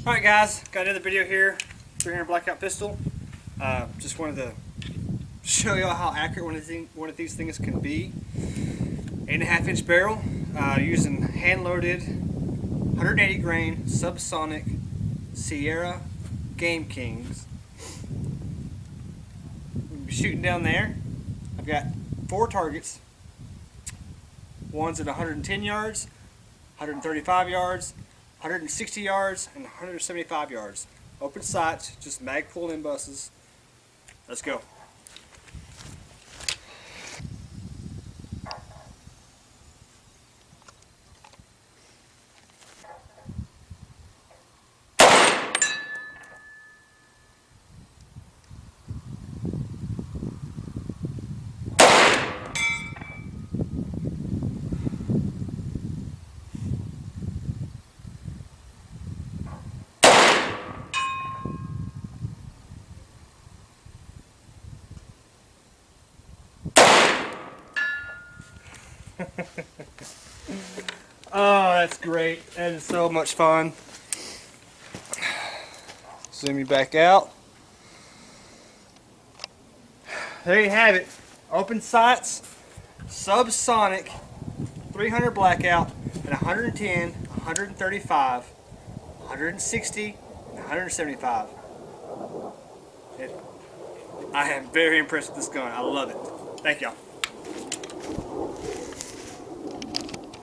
Alright guys, got another video here, 300 blackout pistol. Just wanted to show y'all how accurate one of these things can be. 8.5 inch barrel, using hand-loaded 180 grain Subsonic Sierra Game Kings. We'll be shooting down there. I've got 4 targets. One's at 110 yards, 135 yards, 160 yards, and 175 yards. Open sights, just mag pulled in buses. Let's go. Oh, that's great. That is so much fun. Zoom you back out. There you have it. Open sights, Subsonic, 300 blackout, and 110, 135, 160, and 175. I am very impressed with this gun. I love it. Thank y'all.